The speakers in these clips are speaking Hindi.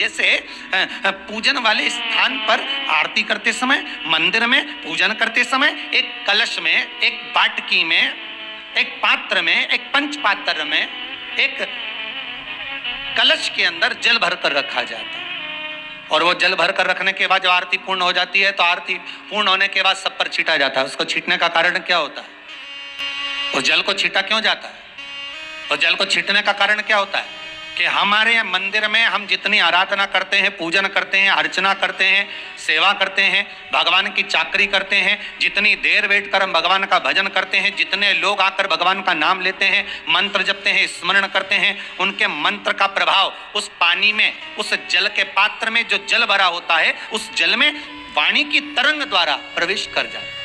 जैसे पूजन वाले स्थान पर आरती करते समय, मंदिर में पूजन करते समय एक कलश में, एक बाटकी में, एक पात्र में, एक पंच पात्र में, एक कलश के अंदर जल भरकर रखा जाता है। और वो जल भरकर रखने के बाद जब आरती पूर्ण हो जाती है तो आरती पूर्ण होने के बाद सब पर छीटा जाता है। उसको छीटने का कारण क्या होता है? उस जल को छीटा क्यों जाता है? उस जल को छीटने का कारण क्या होता है कि हमारे मंदिर में हम जितनी आराधना करते हैं, पूजन करते हैं, अर्चना करते हैं, सेवा करते हैं, भगवान की चाकरी करते हैं, जितनी देर बैठकर हम भगवान का भजन करते हैं, जितने लोग आकर भगवान का नाम लेते हैं, मंत्र जपते हैं, स्मरण करते हैं, उनके मंत्र का प्रभाव उस पानी में, उस जल के पात्र में जो जल भरा होता है, उस जल में वाणी की तरंग द्वारा प्रवेश कर जाता है।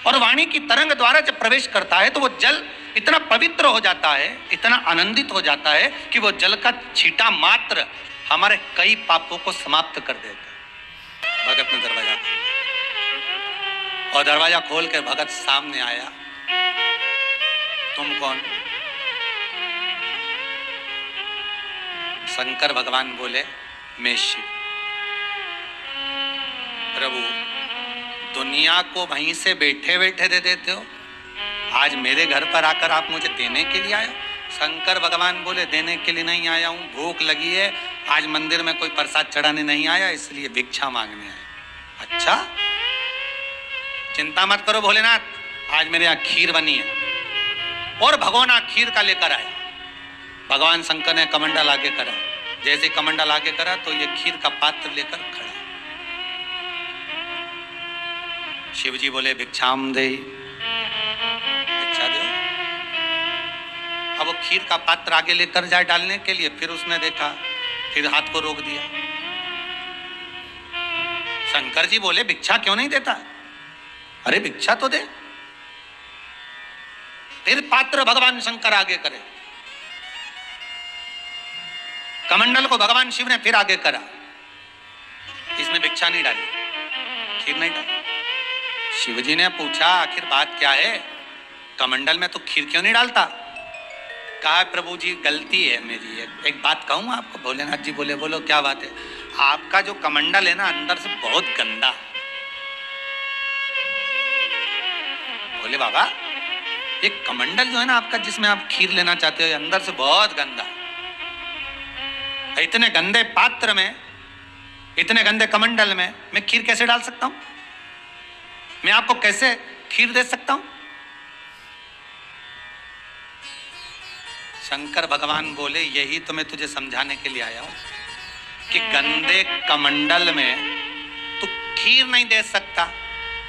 और वाणी की तरंग द्वारा जब प्रवेश करता है तो वो जल इतना पवित्र हो जाता है, इतना आनंदित हो जाता है कि वो जल का छींटा मात्र हमारे कई पापों को समाप्त कर देता है। भगत ने दरवाजा खोला और दरवाजा खोल कर भगत सामने आया। तुम कौन? शंकर भगवान बोले, मैं शिव। प्रभु, दुनिया को वहीं से बैठे बैठे दे देते हो, आज मेरे घर पर आकर आप मुझे देने के लिए आए हो? शंकर भगवान बोले, देने के लिए नहीं आया हूं, भूख लगी है, आज मंदिर में कोई प्रसाद चढ़ाने नहीं आया, इसलिए भिक्षा मांगने आया। अच्छा, चिंता मत करो भोलेनाथ, आज मेरे यहाँ खीर बनी है। और भगोना खीर का लेकर आए। भगवान शंकर ने कमंडल आगे करा। जैसे कमंडल आगे करा तो ये खीर का पात्र लेकर खड़ा। शिव जी बोले, भिक्षाम दे, भिक्षा दो। अब वो खीर का पात्र आगे लेकर जाए डालने के लिए, फिर उसने देखा, फिर हाथ को रोक दिया। शंकर जी बोले, भिक्षा क्यों नहीं देता? अरे भिक्षा तो दे। फिर पात्र भगवान शंकर आगे करे, कमंडल को भगवान शिव ने फिर आगे करा। इसमें भिक्षा नहीं डाली, खीर नहीं डाली। शिवजी ने पूछा, आखिर बात क्या है? कमंडल में तो खीर क्यों नहीं डालता? कहा, प्रभु जी गलती है मेरी, एक बात कहूं आपको। भोलेनाथ जी बोले, बोलो क्या बात है? आपका जो कमंडल है ना, अंदर से बहुत गंदा। बोले, बाबा ये कमंडल जो है ना आपका, जिसमें आप खीर लेना चाहते हो, अंदर से बहुत गंदा। इतने गंदे पात्र में, इतने गंदे कमंडल में मैं खीर कैसे डाल सकता हूं? मैं आपको कैसे खीर दे सकता हूं? शंकर भगवान बोले, यही तो मैं तुझे समझाने के लिए आया हूं कि गंदे कमंडल में तू खीर नहीं दे सकता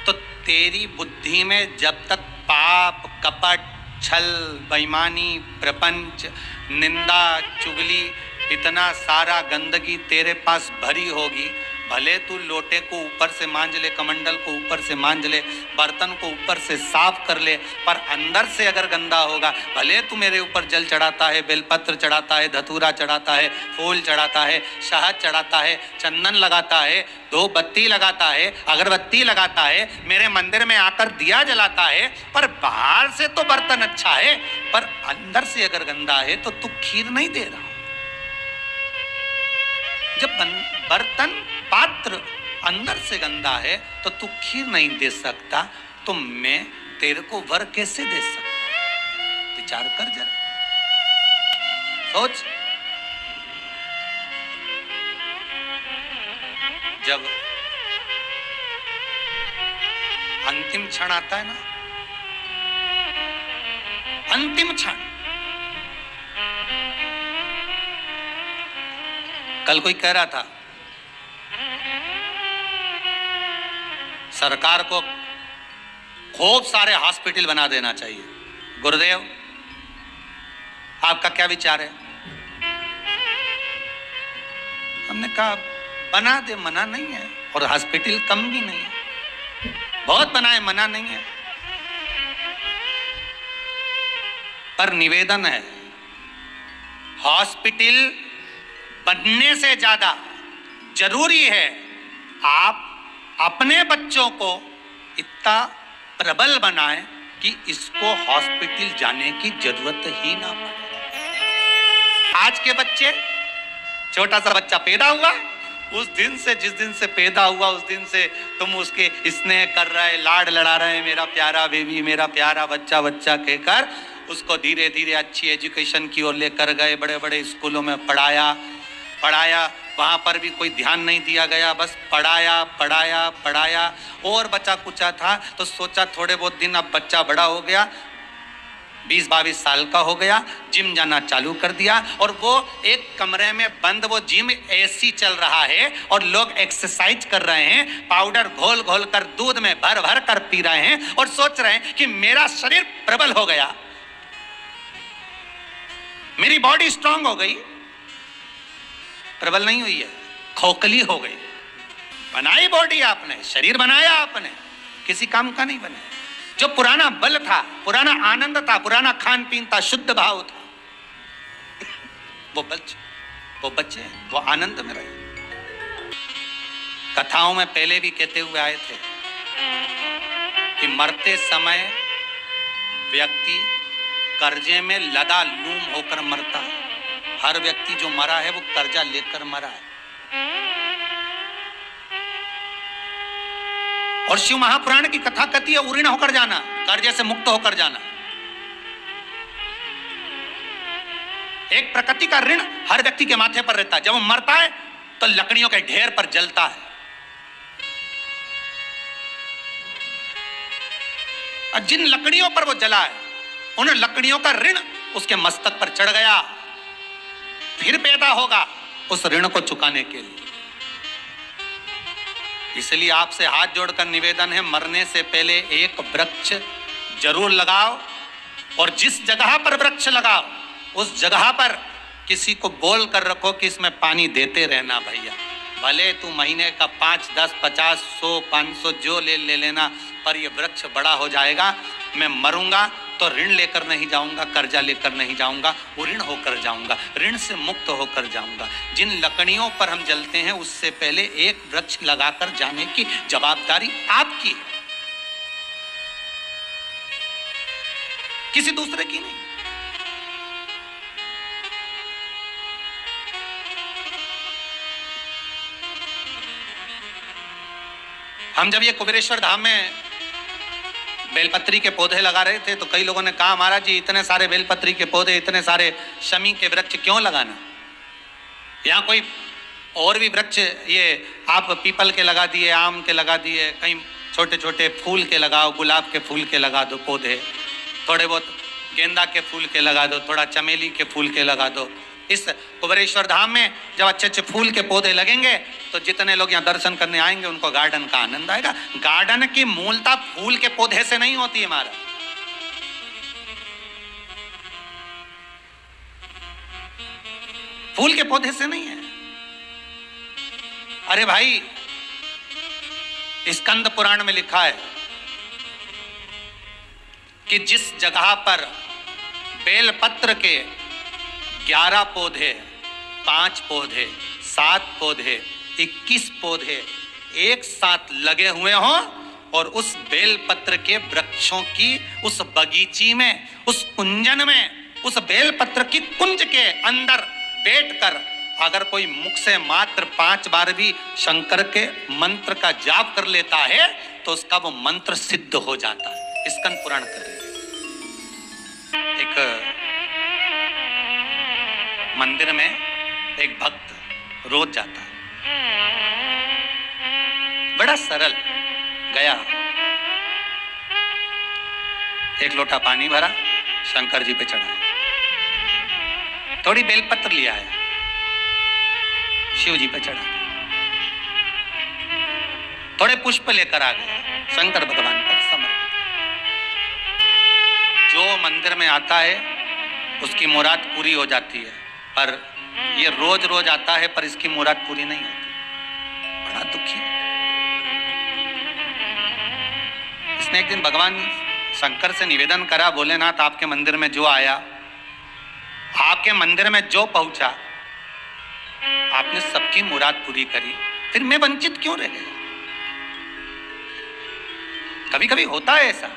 तो तेरी बुद्धि में जब तक पाप, कपट, छल, बेईमानी, प्रपंच, निंदा, चुगली, इतना सारा गंदगी तेरे पास भरी होगी, भले तू लोटे को ऊपर से मांज ले, कमंडल को ऊपर से मांज ले, बर्तन को ऊपर से साफ कर ले, पर अंदर से अगर गंदा होगा, भले तू मेरे ऊपर जल चढ़ाता है, बेलपत्र चढ़ाता है, धतूरा चढ़ाता है, फूल चढ़ाता है, शहद चढ़ाता है, चंदन लगाता है, दो बत्ती लगाता है, अगरबत्ती लगाता है, मेरे मंदिर में आकर दिया जलाता है, पर बाहर से तो बर्तन अच्छा है, पर अंदर से अगर गंदा है तो तू खीर नहीं दे रहा। जब बर्तन, पात्र अंदर से गंदा है तो तू खीर नहीं दे सकता, तो मैं तेरे को वर कैसे दे सकता? विचार कर जरा, सोच। जब अंतिम क्षण आता है ना, अंतिम क्षण, कल कोई कह रहा था सरकार को खूब सारे हॉस्पिटल बना देना चाहिए। गुरुदेव, आपका क्या विचार है? हमने कहा, बना दे, मना नहीं है, और हॉस्पिटल कम भी नहीं है, बहुत बनाए, मना नहीं है, पर निवेदन है, हॉस्पिटल बनने से ज्यादा जरूरी है आप अपने बच्चों को इतना प्रबल बनाएं कि इसको हॉस्पिटल जाने की जरूरत ही ना पड़े। आज के बच्चे, छोटा सा बच्चा पैदा हुआ, उस दिन से, जिस दिन से पैदा हुआ उस दिन से तुम उसके स्नेह कर रहे, लाड लड़ा रहे, मेरा प्यारा बेबी, मेरा प्यारा बच्चा, बच्चा कहकर उसको धीरे धीरे अच्छी एजुकेशन की ओर लेकर गए, बड़े बड़े स्कूलों में पढ़ाया, वहां पर भी कोई ध्यान नहीं दिया गया, बस पढ़ाया पढ़ाया पढ़ाया। और बच्चा कुचा था तो सोचा थोड़े बहुत दिन, अब बच्चा बड़ा हो गया, 20-22 साल का हो गया, जिम जाना चालू कर दिया। और वो एक कमरे में बंद, वो जिम एसी चल रहा है और लोग एक्सरसाइज कर रहे हैं, पाउडर घोल घोल कर दूध में भर भर कर पी रहे हैं और सोच रहे हैं कि मेरा शरीर प्रबल हो गया, मेरी बॉडी स्ट्रांग हो गई। प्रबल नहीं हुई है, खोखली हो गई। बनाई बॉडी आपने, शरीर बनाया आपने, किसी काम का नहीं बना। जो पुराना बल था, पुराना आनंद था, पुराना खान पीन था, शुद्ध भाव था, वो बच्चे वो आनंद में रहे। कथाओं में पहले भी कहते हुए आए थे कि मरते समय व्यक्ति कर्जे में लदा लूम होकर मरता है। हर व्यक्ति जो मरा है वो कर्जा लेकर मरा है। और शिव महापुराण की कथा कहती है उऋण होकर जाना, कर्जे से मुक्त होकर जाना। एक प्रकृति का ऋण हर व्यक्ति के माथे पर रहता है। जब वो मरता है तो लकड़ियों के ढेर पर जलता है, और जिन लकड़ियों पर वो जला है उन लकड़ियों का ऋण उसके मस्तक पर चढ़ गया, फिर पैदा होगा उस ऋण को चुकाने के लिए। इसलिए आपसे हाथ जोड़कर निवेदन है, मरने से पहले एक वृक्ष जरूर लगाओ, और जिस जगह पर वृक्ष लगाओ उस जगह पर किसी को बोल कर रखो कि इसमें पानी देते रहना भैया। भले तू महीने का 5, 10, 50, 100, 500 जो ले लेना, पर ये वृक्ष बड़ा हो जाएगा। मैं मरूंगा तो ऋण लेकर नहीं जाऊंगा, कर्जा लेकर नहीं जाऊंगा, ऋण होकर जाऊंगा, ऋण से मुक्त होकर जाऊंगा। जिन लकड़ियों पर हम जलते हैं उससे पहले एक वृक्ष लगाकर जाने की जवाबदारी आपकी है, किसी दूसरे की नहीं। हम जब ये कुबेरेश्वर धाम में बेलपत्री के पौधे लगा रहे थे तो कई लोगों ने कहा महाराज जी इतने सारे बेलपत्री के पौधे, इतने सारे शमी के वृक्ष क्यों लगाना, यहाँ कोई और भी वृक्ष, ये आप पीपल के लगा दिए, आम के लगा दिए, कहीं छोटे छोटे फूल के लगाओ, गुलाब के फूल के लगा दो पौधे, थोड़े बहुत गेंदा के फूल के लगा दो, थोड़ा चमेली के फूल के लगा दो। इस कुबेरेश्वर धाम में जब अच्छे अच्छे फूल के पौधे लगेंगे तो जितने लोग यहाँ दर्शन करने आएंगे उनको गार्डन का आनंद आएगा। गार्डन की मूलता फूल के पौधे से नहीं होती है हमारा, फूल के पौधे से नहीं है। अरे भाई, स्कंद पुराण में लिखा है कि जिस जगह पर बेलपत्र के 11 पौधे, 5 पौधे, 7 पौधे, 21 पौधे एक साथ लगे हुए हों और उस बेलपत्र के वृक्षों की उस बगीची में, उस कुंजन में, उस बेलपत्र की कुंज के अंदर बैठकर अगर कोई मुख से मात्र 5 बार भी शंकर के मंत्र का जाप कर लेता है तो उसका वो मंत्र सिद्ध हो जाता है। स्कंद पुराण कर रहे। एक मंदिर में एक भक्त रोज जाता है, बड़ा सरल, गया, एक लोटा पानी भरा, शंकर जी पे चढ़ाया, थोड़ी बेलपत्र लिया है, शिव जी पे चढ़ा, थोड़े पुष्प लेकर आ गए, शंकर भगवान पर समर्पित। जो मंदिर में आता है उसकी मुराद पूरी हो जाती है, पर ये रोज रोज आता है पर इसकी मुराद पूरी नहीं होती, बड़ा दुखी है। इसने एक दिन भगवान शंकर से निवेदन करा, भोलेनाथ आपके मंदिर में जो आया, आपके मंदिर में जो पहुंचा, आपने सबकी मुराद पूरी करी, फिर मैं वंचित क्यों रह गया? कभी कभी होता है ऐसा,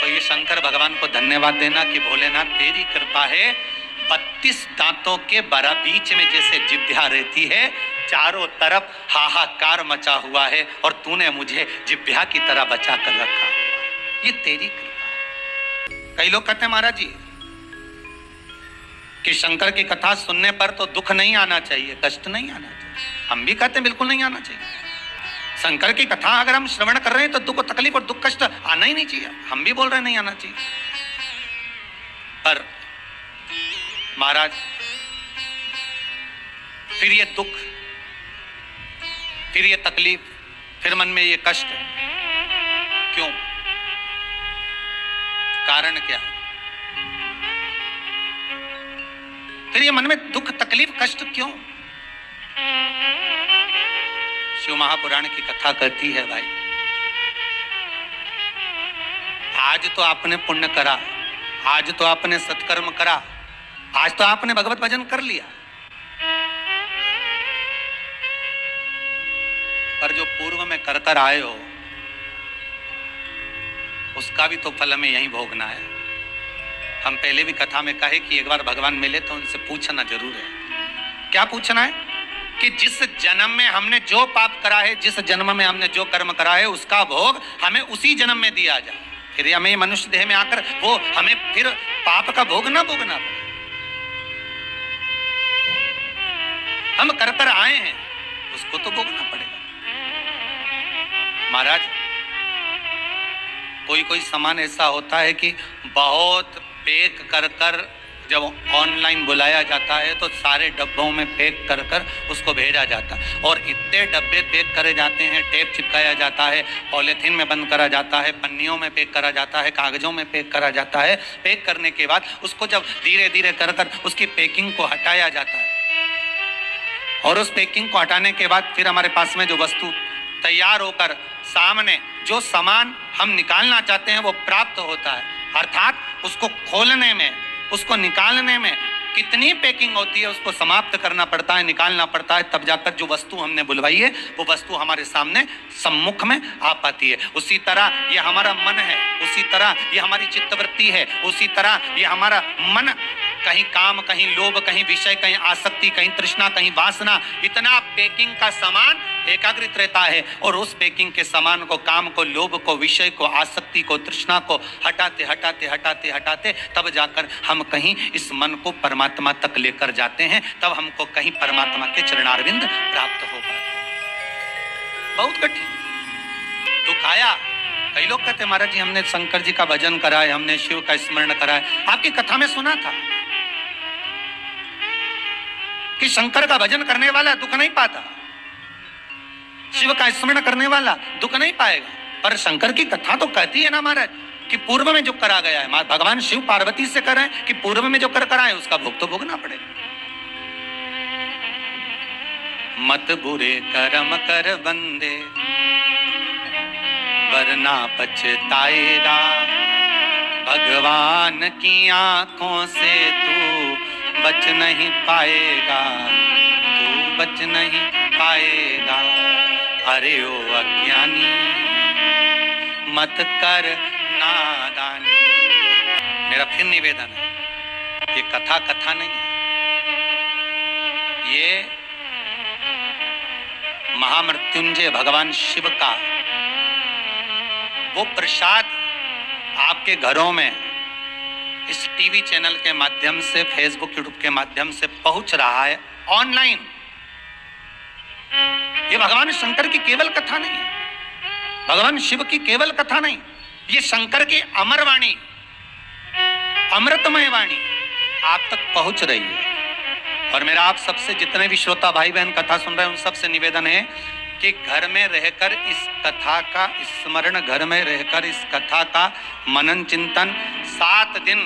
तो ये शंकर भगवान को धन्यवाद देना कि भोलेनाथ तेरी कृपा है, 32 दांतों के बरा बीच में जैसे जिभ्या रहती है, चारों तरफ हाहाकार मचा हुआ है और तूने मुझे जिभ्या की तरह बचा कर रखा, ये तेरी कृपा। कई लोग कहते हैं महाराज जी कि शंकर की कथा सुनने पर तो दुख नहीं आना चाहिए, कष्ट नहीं आना चाहिए। हम भी कहते हैं बिल्कुल नहीं आना चाहिए। शंकर की कथा अगर हम श्रवण कर रहे हैं तो दुख तकलीफ और दुख कष्ट आना ही नहीं चाहिए। हम भी बोल रहे हैं नहीं आना चाहिए, पर महाराज फिर ये दुख, फिर ये तकलीफ, फिर मन में ये कष्ट क्यों? कारण क्या? फिर ये मन में दुख तकलीफ कष्ट क्यों? शिव महापुराण की कथा कहती है भाई, आज तो आपने पुण्य करा, आज तो आपने सत्कर्म करा, आज तो आपने भगवत भजन कर लिया, पर जो पूर्व में कर कर आए हो उसका भी तो फल हमें यहीं भोगना है। हम पहले भी कथा में कहे कि एक बार भगवान मिले तो उनसे पूछना जरूर है। क्या पूछना है? कि जिस जन्म में हमने जो पाप करा है, जिस जन्म में हमने जो कर्म करा है, उसका भोग हमें उसी जन्म में दिया जाए। फिर हमें मनुष्य देह में आकर वो हमें फिर पाप का भोग ना भोगना पड़े। हम कर कर आए हैं, उसको तो भोगना पड़ेगा। महाराज कोई कोई सामान ऐसा होता है कि बहुत पैक कर कर जब ऑनलाइन बुलाया जाता है तो सारे डब्बों में पैक कर कर उसको भेजा जाता है, और इतने डब्बे पैक करे जाते हैं, टेप चिपकाया जाता है, पॉलीथीन में बंद करा जाता है, पन्नियों में पैक करा जाता है, कागजों में पैक करा जाता है। पैक करने के बाद उसको जब धीरे धीरे कर कर उसकी पैकिंग को हटाया जाता है, और उस पैकिंग को हटाने के बाद फिर हमारे पास में जो वस्तु तैयार होकर सामने जो सामान हम निकालना चाहते हैं वो प्राप्त होता है। अर्थात उसको खोलने में, उसको निकालने में कितनी पैकिंग होती है, उसको समाप्त करना पड़ता है, निकालना पड़ता है, तब जाकर जो वस्तु हमने बुलवाई है वो वस्तु हमारे सामने सम्मुख में आ पाती है। उसी तरह ये हमारा मन है, उसी तरह ये हमारी चित्तवृत्ति है, उसी तरह ये हमारा मन कहीं काम, कहीं लोभ, कहीं विषय, कहीं आसक्ति, कहीं तृष्णा, कहीं वासना, इतना पैकिंग का सामान एकाग्रित रहता है, और उस पैकिंग के सामान को, काम को, लोभ को, विषय को, आसक्ति को, तृष्णा को हटाते हटाते हटाते हटाते तब जाकर हम कहीं इस मन को परमात्मा तक लेकर जाते हैं, तब हमको कहीं परमात्मा के चरणारविंद प्राप्त हो पाते हैं। बहुत कठिन दुख आया। कई लोग कहते महाराज जी हमने शंकर जी का भजन करा है, हमने शिव का स्मरण करा है। आपकी कथा में सुना था कि शंकर का भजन करने वाला दुख नहीं पाता, शिव का स्मरण करने वाला दुख नहीं पाएगा। पर शंकर की कथा तो कहती है ना महाराज कि पूर्व में जो करा गया है, भगवान शिव पार्वती से करें कि पूर्व में जो कर करा है उसका भोग तो भोगना पड़ेगा। मत बुरे कर्म कर बंदे वरना पछताएगा, भगवान की आंखों से तू बच नहीं पाएगा, तू बच नहीं पाएगा। अरे ओ अज्ञानी मत कर नादानी। मेरा फिर निवेदन है, ये कथा कथा नहीं है, ये महामृत्युंजय भगवान शिव का वो प्रसाद आपके घरों में इस टीवी चैनल के माध्यम से, फेसबुक यूट्यूब के माध्यम से पहुंच रहा है ऑनलाइन। ये भगवान शंकर की केवल कथा नहीं है, भगवान शिव की केवल कथा नहीं, ये शंकर की अमर वाणी, अमृतमय वाणी आप तक पहुंच रही है। और मेरा आप सबसे, जितने भी श्रोता भाई बहन कथा सुन रहे हैं, उन सबसे निवेदन है कि घर में रहकर इस कथा का स्मरण, घर में रहकर इस कथा का मनन चिंतन 7 दिन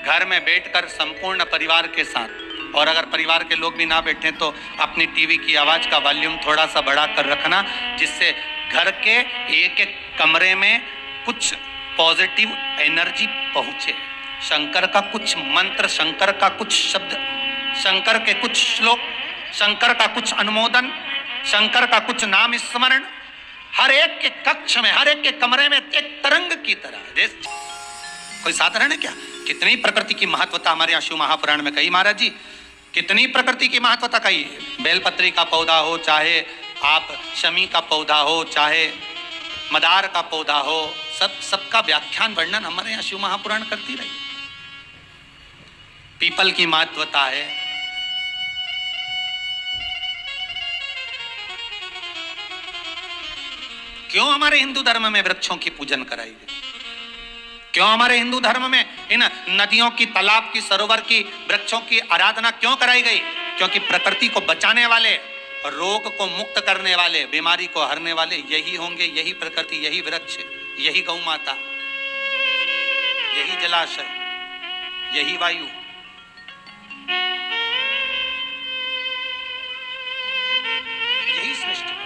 घर में बैठकर संपूर्ण परिवार के साथ, और अगर परिवार के लोग भी ना बैठे तो अपनी टीवी की आवाज का वॉल्यूम थोड़ा सा बढ़ा कर रखना, जिससे घर के एक एक कमरे में कुछ पॉजिटिव एनर्जी पहुंचे। शंकर का कुछ मंत्र, शंकर का कुछ शब्द, शंकर के कुछ श्लोक, शंकर का कुछ अनुमोदन, शंकर का कुछ नाम स्मरण हर एक के कक्ष में, हर एक के कमरे में एक तरंग की तरह। कोई साधारण है क्या? कितनी प्रकृति की महत्वता हमारे यहाँ शिव महापुराण में कही महाराज जी, कितनी प्रकृति की महत्वता कही। बेलपत्री का पौधा हो, चाहे आप शमी का पौधा हो, चाहे मदार का पौधा हो, सबका व्याख्यान वर्णन हमारे यहाँ शिव महापुराण करती रही। पीपल की महत्वता है। क्यों हमारे हिंदू धर्म में वृक्षों की पूजन कराई गई? क्यों हमारे हिंदू धर्म में इन नदियों की, तालाब की, सरोवर की, वृक्षों की आराधना क्यों कराई गई? क्योंकि प्रकृति को बचाने वाले, रोग को मुक्त करने वाले, बीमारी को हरने वाले यही होंगे, यही प्रकृति, यही वृक्ष, यही गौ माता, यही जलाशय, यही वायु। यही सृष्टि।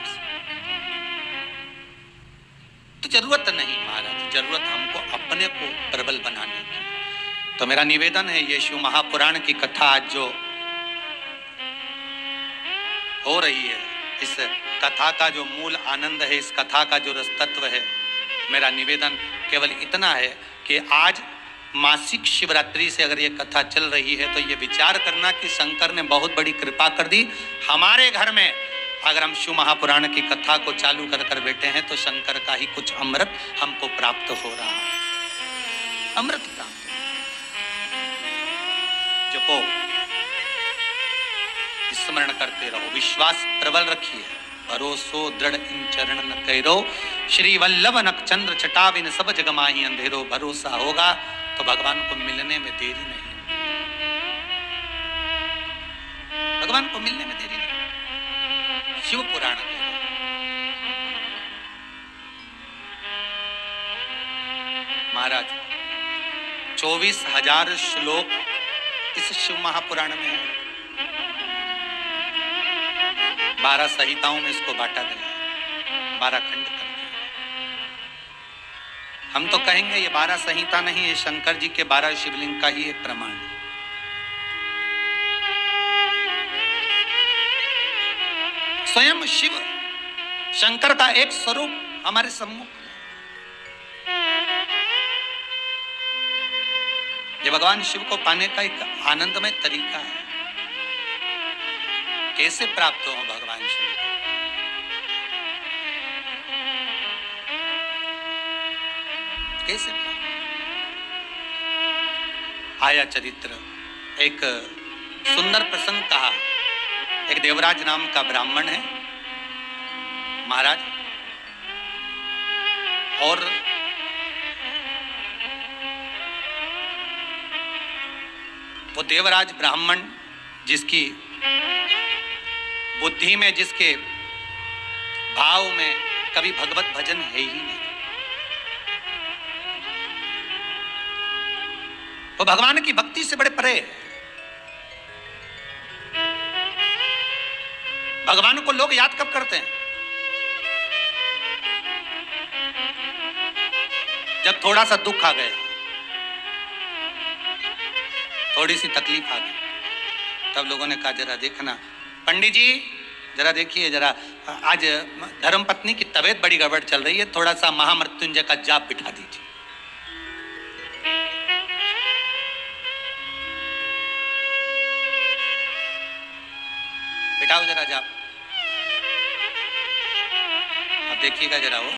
तो जरूरत नहीं महाराज, जरूरत हमको अपने को प्रबल बनाने की। तो मेरा निवेदन है, ये शिव महापुराण की कथा आज जो हो रही है, इस कथा का जो मूल आनंद है, इस कथा का जो रस तत्व है, मेरा निवेदन केवल इतना है कि आज मासिक शिवरात्रि से अगर ये कथा चल रही है तो ये विचार करना कि शंकर ने बहुत बड़ी कृपा कर दी। हमारे घर में अगर हम शिव महापुराण की कथा को चालू कर कर बैठे हैं तो शंकर का ही कुछ अमृत हमको प्राप्त हो रहा है, अमृत प्राप्त। जपो, स्मरण करते रहो, विश्वास प्रबल रखिए, भरोसो दृढ़ इन चरण न कैरो, श्री वल्लभ नक्षचंद्र चटाविन सब जग माही अंधेरो। भरोसा होगा तो भगवान को मिलने में देरी नहीं, भगवान को मिलने में देरी नहीं। शिव पुराण महाराज 24,000 श्लोक इस शिव महापुराण में है। 12 संहिताओं में इसको बांटा गया है, 12 खंड कर दिए। हम तो कहेंगे ये 12 संहिता नहीं, ये शंकर जी के 12 शिवलिंग का ही एक प्रमाण है। स्वयं शिव शंकर का एक स्वरूप हमारे सम्मुख है। ये भगवान शिव को पाने का एक आनंदमय तरीका है। कैसे प्राप्त हो भगवान शिव? कैसे प्राप्त? आया चरित्र, एक सुंदर प्रसंग कहा। एक देवराज नाम का ब्राह्मण है महाराज, और वो देवराज ब्राह्मण जिसकी बुद्धि में, जिसके भाव में कभी भगवत भजन है ही नहीं, वो भगवान की भक्ति से बड़े परे है। भगवान को लोग याद कब करते हैं? जब थोड़ा सा दुख आ गया, थोड़ी सी तकलीफ आ गई, तब लोगों ने कहा जरा देखना पंडित जी, जरा देखिए, जरा आज धर्मपत्नी की तबीयत बड़ी गड़बड़ चल रही है, थोड़ा सा महामृत्युंजय का जाप बिठा दीजिए। बिठाओ जरा जाप। अब देखिएगा जरा वो